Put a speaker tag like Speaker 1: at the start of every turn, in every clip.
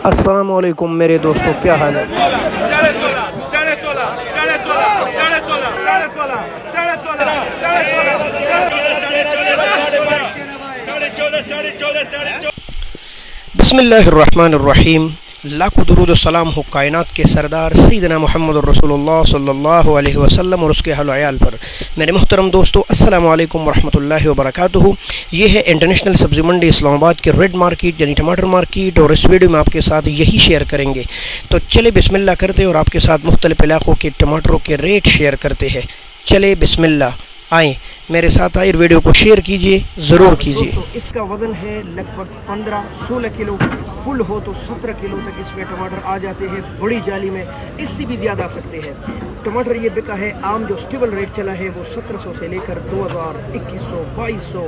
Speaker 1: अस्सलाम वालेकुम मेरे दोस्तों, क्या हाल है। बिस्मिल्लाहिर्रहमानिर्रहीम। लाखों दुरूद सलाम हो कायनात के सरदार सैयदना मुहम्मद रसूलुल्लाह सल्लल्लाहु अलैहि वसल्लम और उसके अहल अयाल पर। मेरे मुहतरम दोस्तों, अस्सलामु अलैकुम वरहमतुल्लाहि वबरकातुहू। ये है इंटरनेशनल सब्ज़ी मंडी इस्लामाबाद के रेड मार्केट यानी टमाटर मार्केट, और इस वीडियो में आपके साथ यही शेयर करेंगे। तो चले बिस्मिल्लाह करते और आपके साथ मुख्तलिफ इलाक़ों के टमाटरों के रेट शेयर करते हैं। चले बिस्मिल्लाह, आएँ मेरे साथ आए, वीडियो को शेयर कीजिए, ज़रूर कीजिए। तो इसका वज़न है लगभग 15-16 किलो, फुल हो तो 17 किलो तक इसमें टमाटर आ जाते हैं। बड़ी जाली में इससे भी ज़्यादा आ सकते हैं। टमाटर ये बिका है, आम जो स्टेबल रेट चला है वो 1700 से लेकर 2000, 2100, 2200,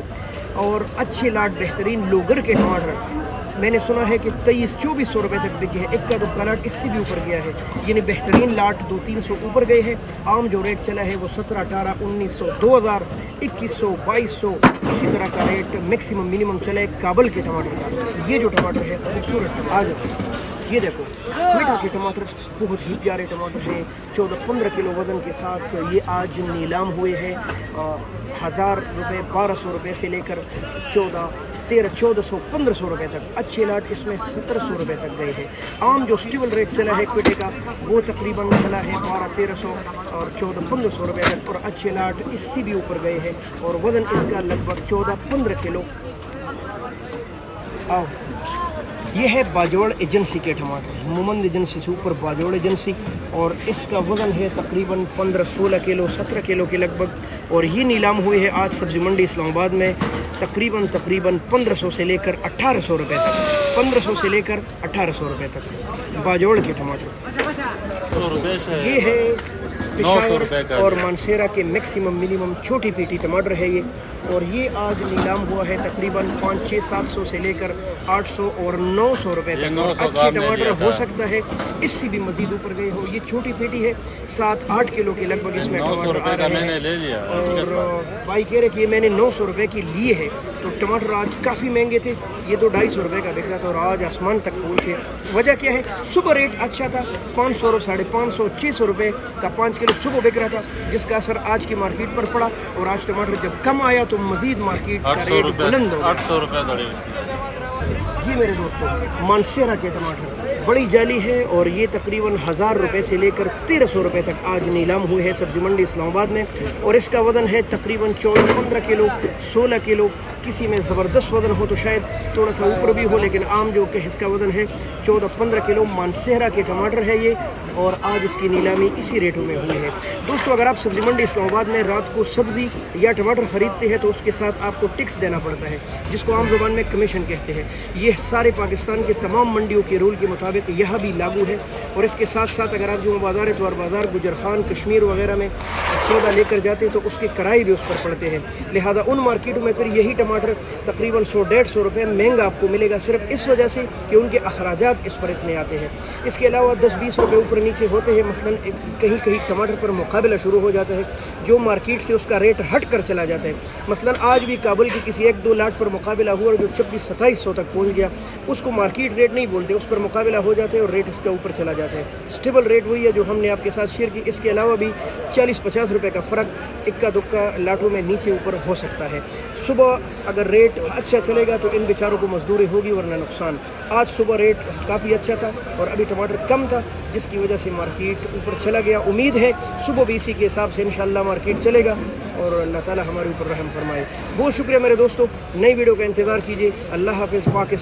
Speaker 1: और अच्छे लाट बेहतरीन लोगर के टमाटर मैंने सुना है कि 2300-2400 रुपये तक बिके हैं। इक्का दुक्का लाट इससे भी ऊपर गया है, यानी बेहतरीन लाट 200-300 ऊपर गए हैं। आम जो रेट चला है वो 1700, 1800, 2000, 2100, 2200, इसी तरह का रेट मैक्सिमम मिनिमम चला है काबल के टमाटर का। ये जो टमाटर है खूबसूरत, आज ये देखो मीठा के टमाटर, बहुत ही प्यारे टमाटर हैं। 14-15 किलो वज़न के साथ ये आज नीलाम हुए हैं। 1000 रुपये, 1200 रुपये से लेकर 1400, 1500 रुपये तक। अच्छे लाट इसमें 1700 रुपये तक गए हैं। आम जो स्टेबल रेट चला है क्विटे का वो तकरीबन चला है 1200-1300 और 1400-1500 रुपये तक, और अच्छे लाट इससे भी ऊपर गए हैं। और वज़न इसका लगभग 14-15 किलो। आओ, ये है बाजोड़ एजेंसी के टमाटर, मोमंद एजेंसी से ऊपर बाजोड़ एजेंसी, और इसका वज़न है तकरीबन 15-16 किलो, 17 किलो के लगभग। और ये नीलाम हुए हैं आज सब्ज़ी मंडी इस्लामाबाद में तकरीबन 1500 से लेकर 1800 रुपये तक। 1500 से लेकर 1800 रुपये तक बाजोड़ के टमाटर। ये है पेशावर और मानसेरा के मैक्सिमम मिनिमम छोटी पीटी टमाटर है ये, और ये आज नीलाम हुआ है तकरीबन 500-700 से लेकर 800 और 900 रुपये तक। अच्छे टमाटर हो सकता है इससे भी मजीद ऊपर गए हो। ये छोटी पेटी है, 7-8 किलो के लगभग इसमें टमाटर आ रहे हैं। और भाई कह रहे कि ये मैंने 900 रुपये की लिए है। तो टमाटर आज काफ़ी महंगे थे, ये तो 250 रुपये का बिक रहा था और आज आसमान तक पहुँचे। वजह क्या है, सुबह रेट अच्छा था, 500, 550, 600 रुपये का 5 किलो सुबह बिक रहा था, जिसका असर आज की मार्केट पर पड़ा। और आज टमाटर जब कम आया तो मजीद मार्केट का रेट बुलंद हो, 800 रुपये। जी मेरे दोस्तों, मानसेरा के टमाटर बड़ी जाली है, और ये तकरीबन 1000 रुपये से लेकर 1300 रुपये तक आज नीलाम हुए हैं सब्जी मंडी इस्लामाबाद में। और इसका वज़न है तकरीबन 14-15 किलो, 16 किलो। किसी में ज़बरदस्त वज़न हो तो शायद थोड़ा सा ऊपर भी हो, लेकिन आम जो कि इसका वज़न है 14-15 किलो। मानसेरा के टमाटर है ये, और आज इसकी नीलामी इसी रेटों में हुई है। दोस्तों, अगर आप सब्जी मंडी इस्लामाबाद में रात को सब्ज़ी या टमाटर ख़रीदते हैं तो उसके साथ आपको टैक्स देना पड़ता है, जिसको आम ज़ुबान में कमीशन कहते हैं। ये सारे पाकिस्तान के तमाम मंडियों के रूल के मुताबिक यह भी लागू है। और इसके साथ साथ अगर आप जो बाज़ार एतवार बाज़ार, गुजर खान, कश्मीर वगैरह में सौदा लेकर जाते हैं तो उसके किराए भी उस पर पड़ते हैं। लिहाजा उन मार्केटों में फिर यही टमाटर तकरीबन 100-150 रुपये महंगा आपको मिलेगा, सिर्फ इस वजह से कि उनके अखराजात इस पर इतने आते हैं। इसके अलावा 10-20 रुपये ऊपर नीचे होते हैं। मसलन कहीं कहीं टमाटर पर मुकाबला शुरू हो जाता है, जो मार्केट से उसका रेट हट कर चला जाता है। मसलन आज भी काबुल की किसी 1-2 लाट पर मुकाबला हुआ और जो 2600-2700 तक पहुँच गया, उसको मार्केट रेट नहीं बोलते, उस पर मुकाबला हो जाता है और रेट इसका ऊपर चला जाता है। स्टेबल रेट वही है जो हमने आपके साथ शेयर की। इसके अलावा भी 40-50 रुपये का फ़र्क इक्का दुक्का लाटों में नीचे ऊपर हो सकता है। सुबह अगर रेट अच्छा चलेगा तो इन बेचारों को मजदूरी होगी, वरना नुकसान। आज सुबह रेट काफ़ी अच्छा था और अभी टमाटर कम था, जिसकी वजह से मार्केट ऊपर चला गया। उम्मीद है सुबह भी इसी के हिसाब से इंशाअल्लाह मार्केट चलेगा और अल्लाह ताला हमारे ऊपर रहम फरमाए। बहुत शुक्रिया मेरे दोस्तों, नई वीडियो का इंतज़ार कीजिए। अल्लाह हाफ़िज़। पाकिस्तान।